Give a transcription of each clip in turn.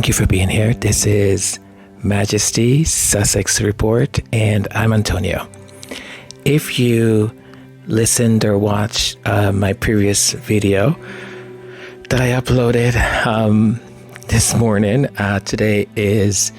Thank you for being here. This is Majesty Sussex Report, and I'm Antonio. If you listened or watched my previous video that I uploaded this morning, today is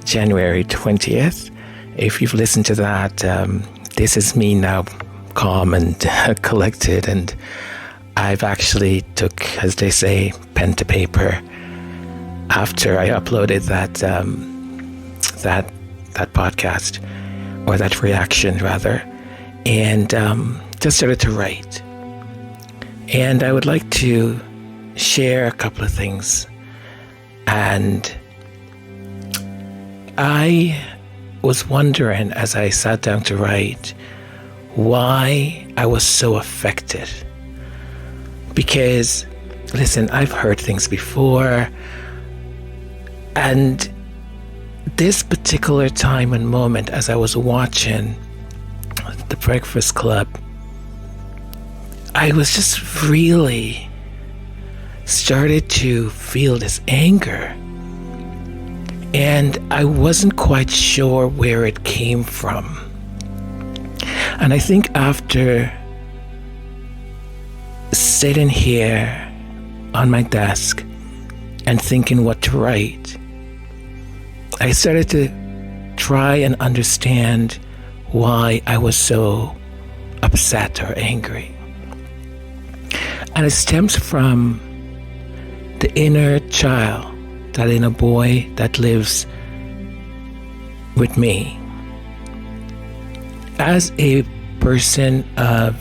January 20th. If you've listened to that, this is me now calm and collected, and I've actually took, as they say, pen to paper after I uploaded that podcast, or that reaction rather, and just started to write. And I would like to share a couple of things. And I was wondering, as I sat down to write, why I was so affected. Because, listen, I've heard things before, and this particular time and moment, as I was watching The Breakfast Club, I was just really started to feel this anger, and I wasn't quite sure where it came from. And I think after sitting here on my desk and thinking what to write, I started to try and understand why I was so upset or angry. And it stems from the inner child, that inner boy that lives with me. As a person of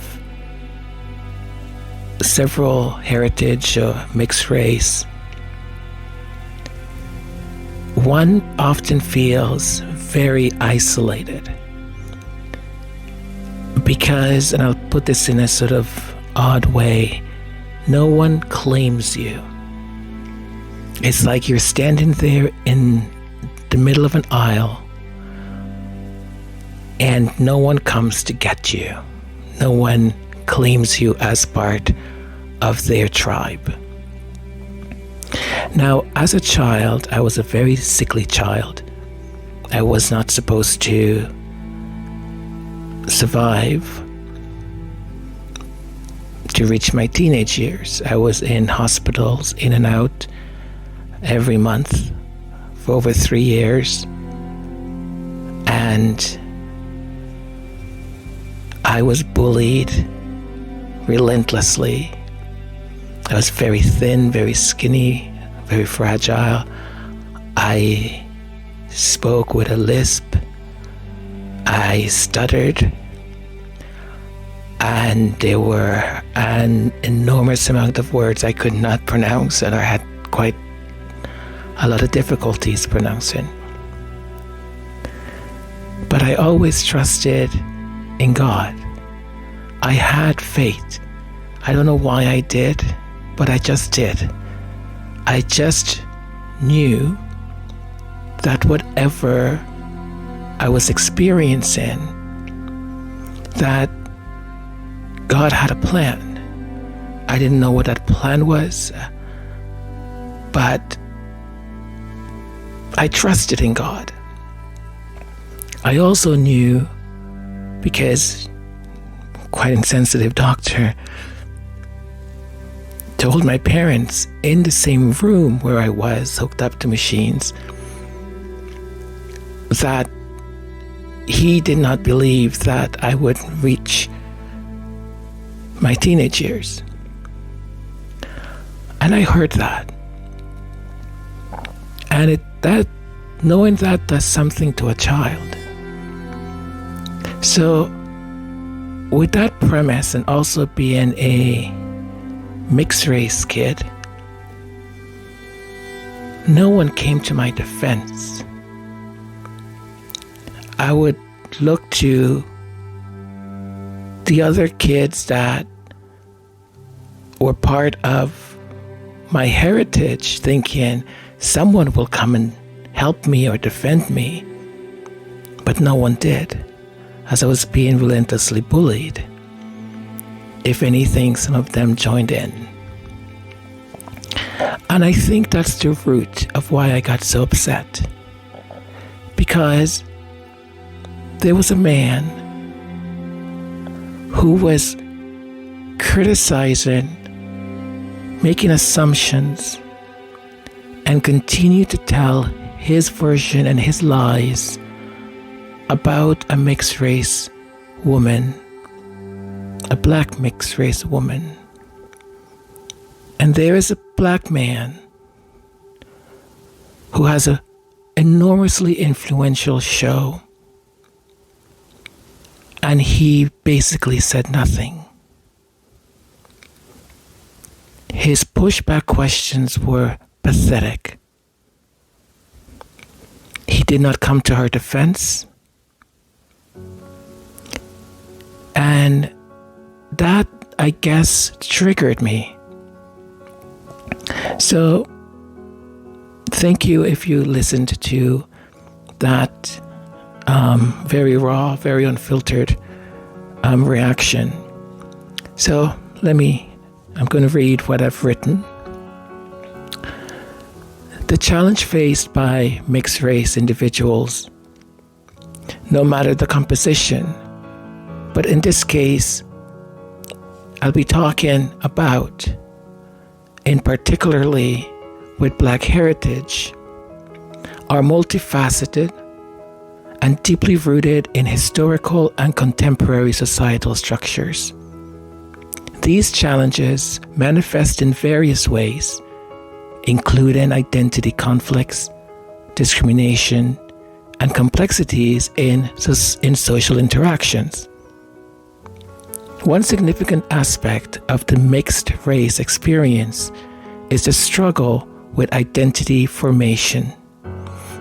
several heritage or mixed race, one often feels very isolated because, and I'll put this in a sort of odd way, no one claims you. It's like you're standing there in the middle of an aisle and no one comes to get you. No one claims you as part of their tribe. Now, as a child, I was a very sickly child. I was not supposed to survive to reach my teenage years. I was in hospitals, in and out, every month for over 3 years. And I was bullied relentlessly. I was very thin, very skinny, very fragile. I spoke with a lisp. I stuttered. And there were an enormous amount of words I could not pronounce, and I had quite a lot of difficulties pronouncing. But I always trusted in God. I had faith. I don't know why I did, but I just did. I just knew that whatever I was experiencing, that God had a plan. I didn't know what that plan was, but I trusted in God. I also knew, because quite insensitive doctor told my parents in the same room where I was hooked up to machines that he did not believe that I would reach my teenage years. And I heard that. And knowing that does something to a child. So with that premise, and also being a mixed race kid, no one came to my defense. I would look to the other kids that were part of my heritage, thinking someone will come and help me or defend me. But no one did, as I was being relentlessly bullied. If anything, some of them joined in. And I think that's the root of why I got so upset. Because there was a man who was criticizing, making assumptions, and continued to tell his version and his lies about a mixed race woman, a black mixed race woman. And there is a black man who has an enormously influential show, and he basically said nothing. His pushback questions were pathetic. He did not come to her defense. And that, I guess, triggered me. So, thank you if you listened to that very raw, very unfiltered reaction. So, I'm going to read what I've written. The challenge faced by mixed race individuals, no matter the composition, but in this case, I'll be talking about, in particularly with Black heritage, are multifaceted and deeply rooted in historical and contemporary societal structures. These challenges manifest in various ways, including identity conflicts, discrimination, and complexities in social interactions. One significant aspect of the mixed race experience is the struggle with identity formation.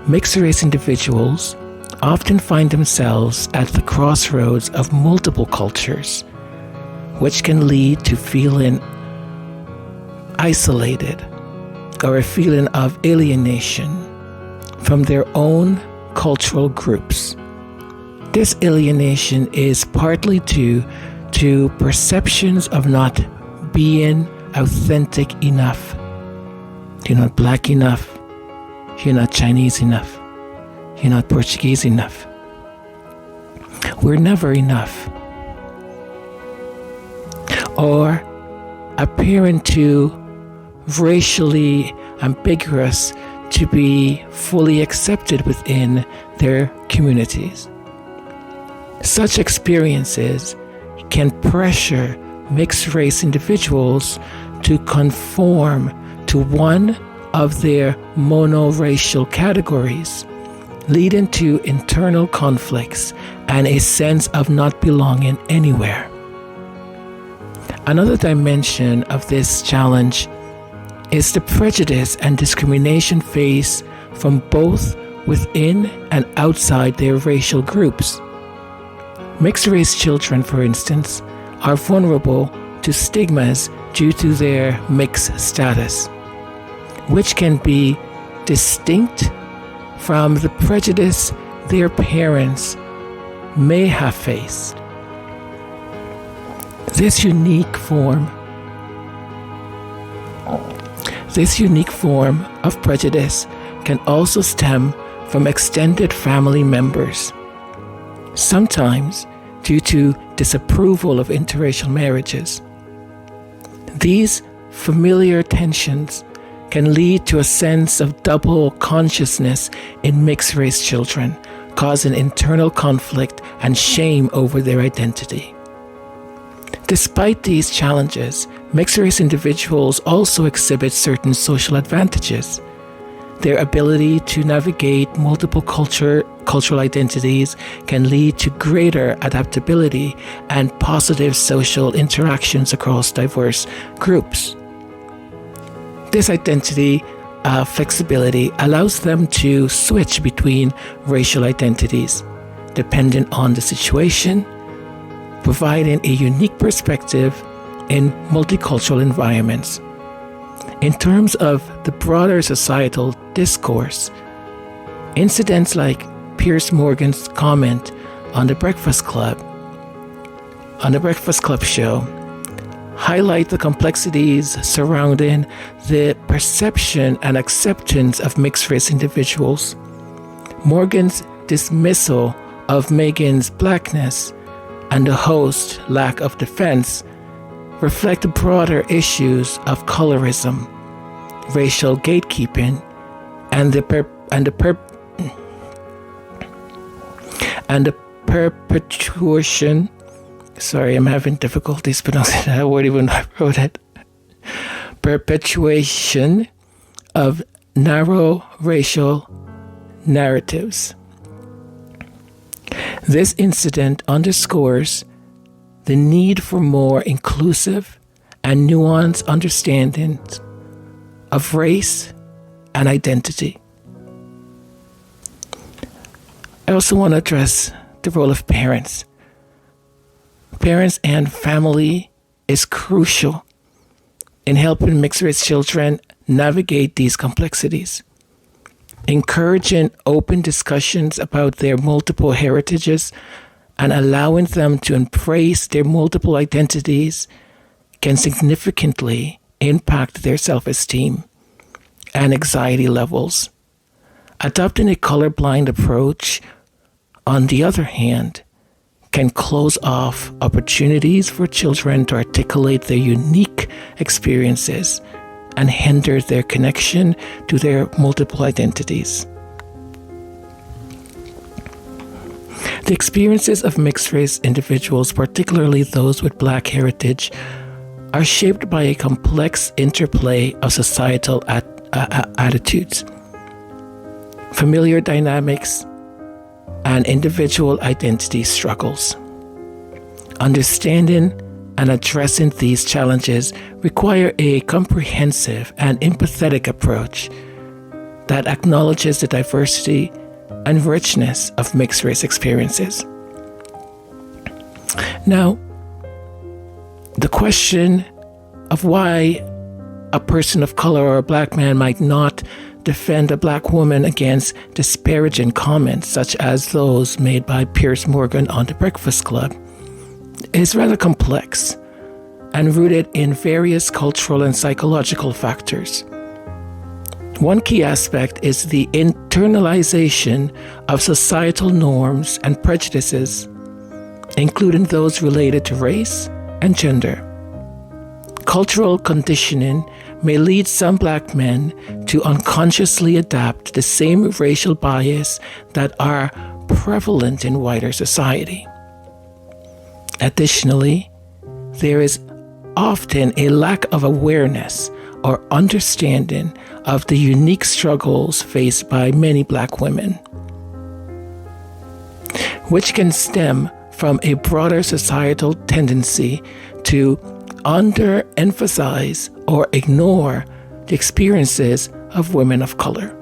Mixed race individuals often find themselves at the crossroads of multiple cultures, which can lead to feeling isolated or a feeling of alienation from their own cultural groups. This alienation is partly due to perceptions of not being authentic enough. You're not Black enough. You're not Chinese enough. You're not Portuguese enough. We're never enough. Or appearing too racially ambiguous to be fully accepted within their communities. Such experiences can pressure mixed race individuals to conform to one of their monoracial categories, leading to internal conflicts and a sense of not belonging anywhere. Another dimension of this challenge is the prejudice and discrimination faced from both within and outside their racial groups. Mixed-race children, for instance, are vulnerable to stigmas due to their mixed status, which can be distinct from the prejudice their parents may have faced. This unique form of prejudice can also stem from extended family members, sometimes due to disapproval of interracial marriages. These familiar tensions can lead to a sense of double consciousness in mixed-race children, causing internal conflict and shame over their identity. Despite these challenges, mixed-race individuals also exhibit certain social advantages. Their ability to navigate multiple cultural identities can lead to greater adaptability and positive social interactions across diverse groups. This identity flexibility allows them to switch between racial identities, depending on the situation, providing a unique perspective in multicultural environments. In terms of the broader societal discourse, incidents like Piers Morgan's comment on the Breakfast Club show highlight the complexities surrounding the perception and acceptance of mixed-race individuals. Morgan's dismissal of Megan's blackness and the host's lack of defense reflect broader issues of colorism, racial gatekeeping, and the perpetuation. Sorry, I'm having difficulties pronouncing that word even though I wrote it. Perpetuation of narrow racial narratives. This incident underscores the need for more inclusive and nuanced understandings of race and identity. I also want to address the role of parents. Parents and family is crucial in helping mixed-race children navigate these complexities. Encouraging open discussions about their multiple heritages and allowing them to embrace their multiple identities can significantly impact their self-esteem and anxiety levels. Adopting a colorblind approach, on the other hand, can close off opportunities for children to articulate their unique experiences and hinder their connection to their multiple identities. The experiences of mixed-race individuals, particularly those with Black heritage, are shaped by a complex interplay of societal attitudes, familiar dynamics, and individual identity struggles. Understanding and addressing these challenges require a comprehensive and empathetic approach that acknowledges the diversity and richness of mixed-race experiences. Now, the question of why a person of color or a Black man might not defend a Black woman against disparaging comments such as those made by Piers Morgan on The Breakfast Club is rather complex and rooted in various cultural and psychological factors. One key aspect is the internalization of societal norms and prejudices, including those related to race and gender. Cultural conditioning may lead some Black men to unconsciously adapt the same racial bias that are prevalent in wider society. Additionally, there is often a lack of awareness or understanding of the unique struggles faced by many Black women, which can stem from a broader societal tendency to underemphasize or ignore the experiences of women of color.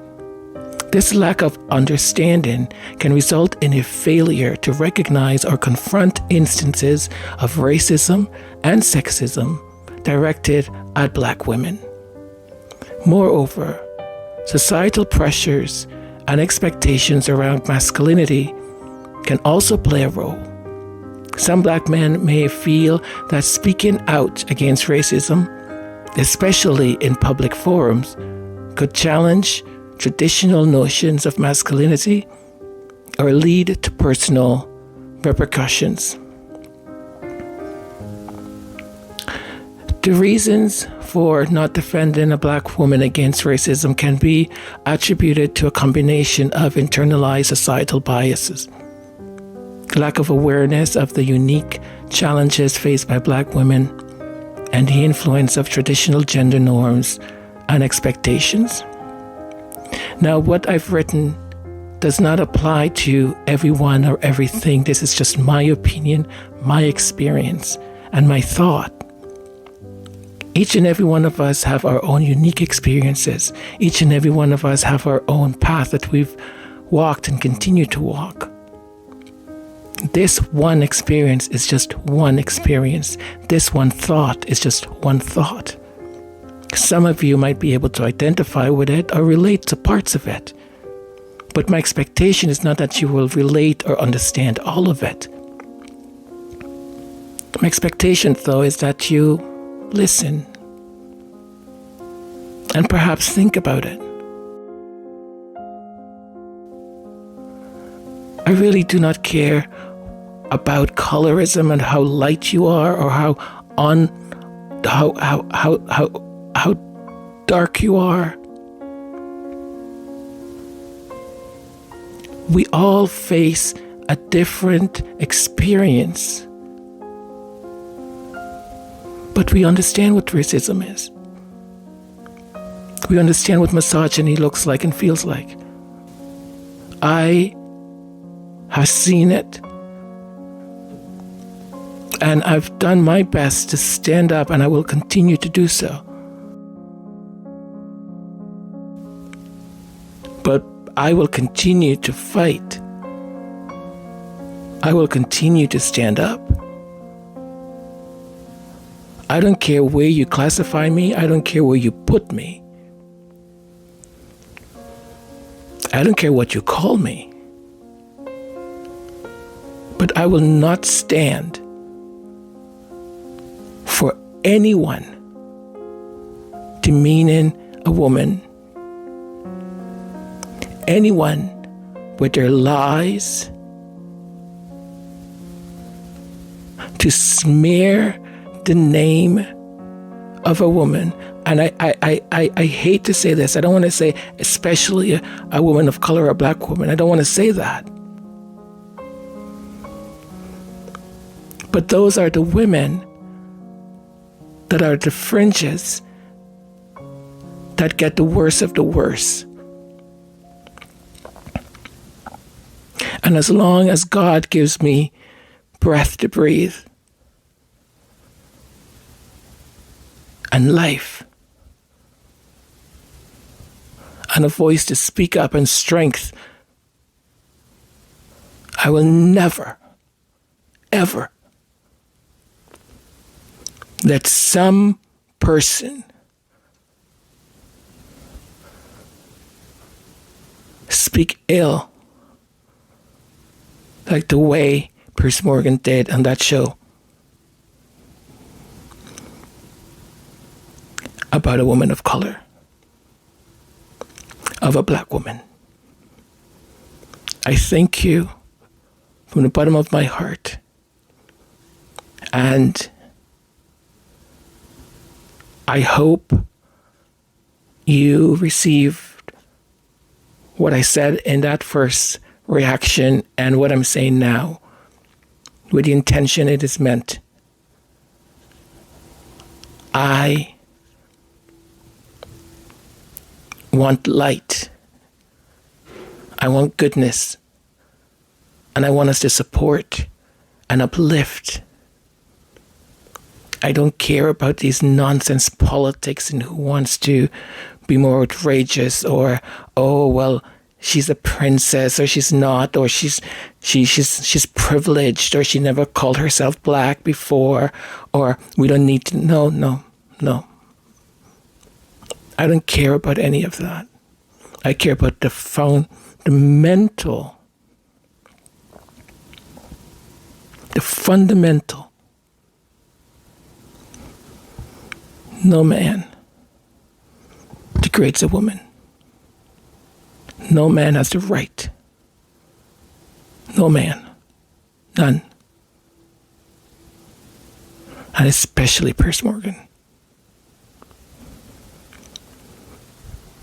This lack of understanding can result in a failure to recognize or confront instances of racism and sexism directed at Black women. Moreover, societal pressures and expectations around masculinity can also play a role. Some Black men may feel that speaking out against racism, especially in public forums, could challenge traditional notions of masculinity or lead to personal repercussions. The reasons for not defending a Black woman against racism can be attributed to a combination of internalized societal biases, lack of awareness of the unique challenges faced by Black women, and the influence of traditional gender norms and expectations. Now, what I've written does not apply to everyone or everything. This is just my opinion, my experience, and my thought. Each and every one of us have our own unique experiences. Each and every one of us have our own path that we've walked and continue to walk. This one experience is just one experience. This one thought is just one thought. Some of you might be able to identify with it or relate to parts of it. But my expectation is not that you will relate or understand all of it. My expectation, though, is that you listen, and perhaps think about it. I really do not care about colorism and how light you are or how dark you are. We all face a different experience, but we understand what racism is. We understand what misogyny looks like and feels like. I have seen it, and I've done my best to stand up, and I will continue to do so. But I will continue to fight. I will continue to stand up. I don't care where you classify me. I don't care where you put me. I don't care what you call me. But I will not stand for anyone demeaning a woman, anyone with their lies to smear the name of a woman. And I hate to say this. I don't want to say especially a woman of color or a black woman. I don't want to say that. But those are the women that are the fringes that get the worst of the worst. And as long as God gives me breath to breathe and life and a voice to speak up and strength, I will never, ever let some person speak ill like the way Piers Morgan did on that show about a woman of color, of a black woman. I thank you from the bottom of my heart, and I hope you received what I said in that first reaction and what I'm saying now with the intention it is meant. I want light. I want goodness. And I want us to support and uplift. I don't care about these nonsense politics and who wants to be more outrageous or, oh, well, she's a princess or she's not, or she's privileged, or she never called herself black before, or we don't need to. No. I don't care about any of that. I care about the fundamental. No man degrades a woman. No man has the right. No man. None. And especially Piers Morgan.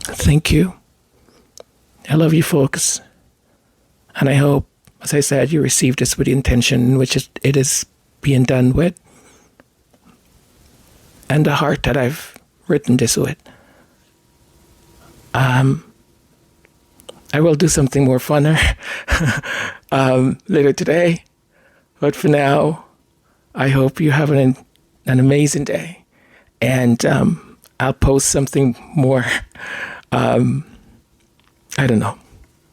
Thank you. I love you folks. And I hope, as I said, you received this with the intention in which it is being done with, and the heart that I've written this with. I will do something more funner later today. But for now, I hope you have an amazing day. And I'll post something more, I don't know,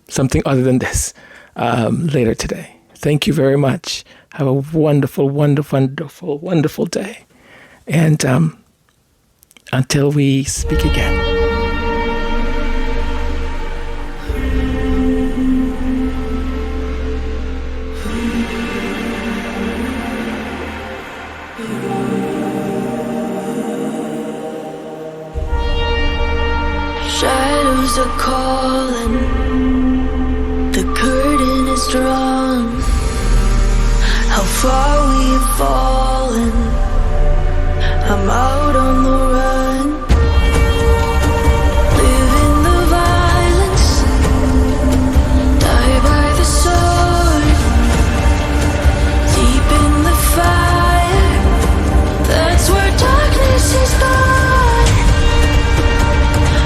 something other than this later today. Thank you very much. Have a wonderful, wonderful, wonderful, wonderful day. And until we speak again. Shadows are calling, the curtain is drawn. How far we have fallen, I'm out on the run. Live in the violence, die by the sword. Deep in the fire, that's where darkness is born.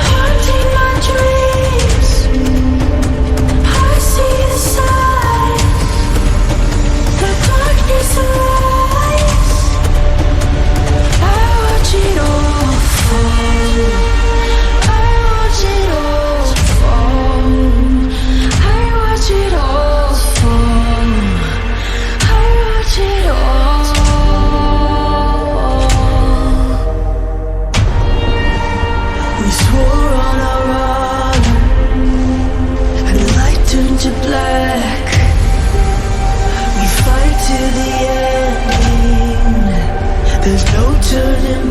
Haunting my dreams, I see the signs. The darkness arise, I watch it all fall. I watch it all fall. I watch it all fall. I watch it all. We swore on our honor, and the light turned to black. We fight to the ending, there's no turning